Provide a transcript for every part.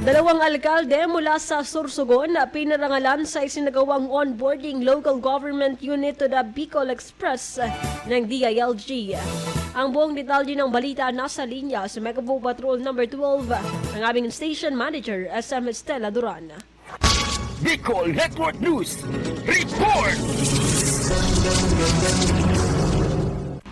Dalawang alkalde mula sa Sorsogon na pinarangalan sa isinagawang onboarding local government unit to the Bicol Express ng DILG. Ang buong detalye ng balita nasa linya sa Megapo Patrol number 12 ng aming station manager SM Estela Duran. Bicol Network News Report!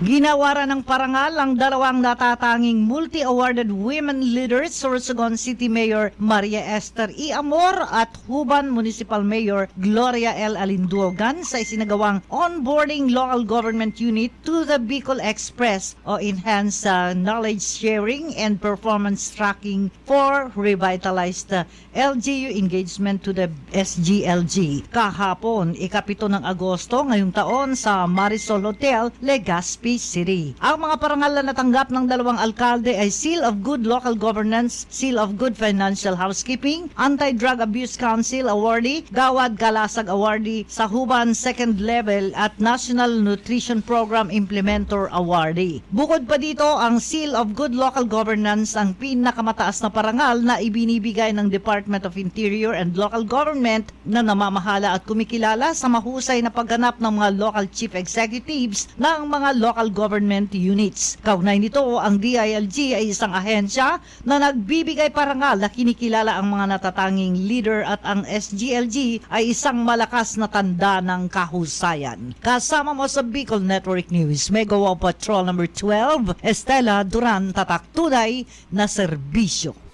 Ginawaran ng parangal ang dalawang natatanging multi-awarded women leaders, Sorsogon City Mayor Maria Esther E. Amor at Huban Municipal Mayor Gloria L. Alinduogan sa isinagawang onboarding local government unit to the Bicol Express o Enhanced Knowledge Sharing and Performance Tracking for Revitalized LGU Engagement to the SGLG. Kahapon, 7 ng Agosto ngayong taon sa Marisol Hotel, Legazpi City. Ang mga parangal na natanggap ng dalawang alkalde ay Seal of Good Local Governance, Seal of Good Financial Housekeeping, Anti-Drug Abuse Council Awardee, Gawad Galasag Awardee sa Huban Second Level at National Nutrition Program Implementer Awardee. Bukod pa dito, ang Seal of Good Local Governance ang pinakamataas na parangal na ibinibigay ng Department of Interior and Local Government na namamahala at kumikilala sa mahusay na pagganap ng mga local chief executives ng mga local government units. Kaugnay nito, ang DILG ay isang ahensya na nagbibigay parangal na kinikilala ang mga natatanging leader at ang SGLG ay isang malakas na tanda ng kahusayan. Kasama mo sa Bicol Network News, Megawa Patrol number 12, Estela Duran, tatak tunay na serbisyo.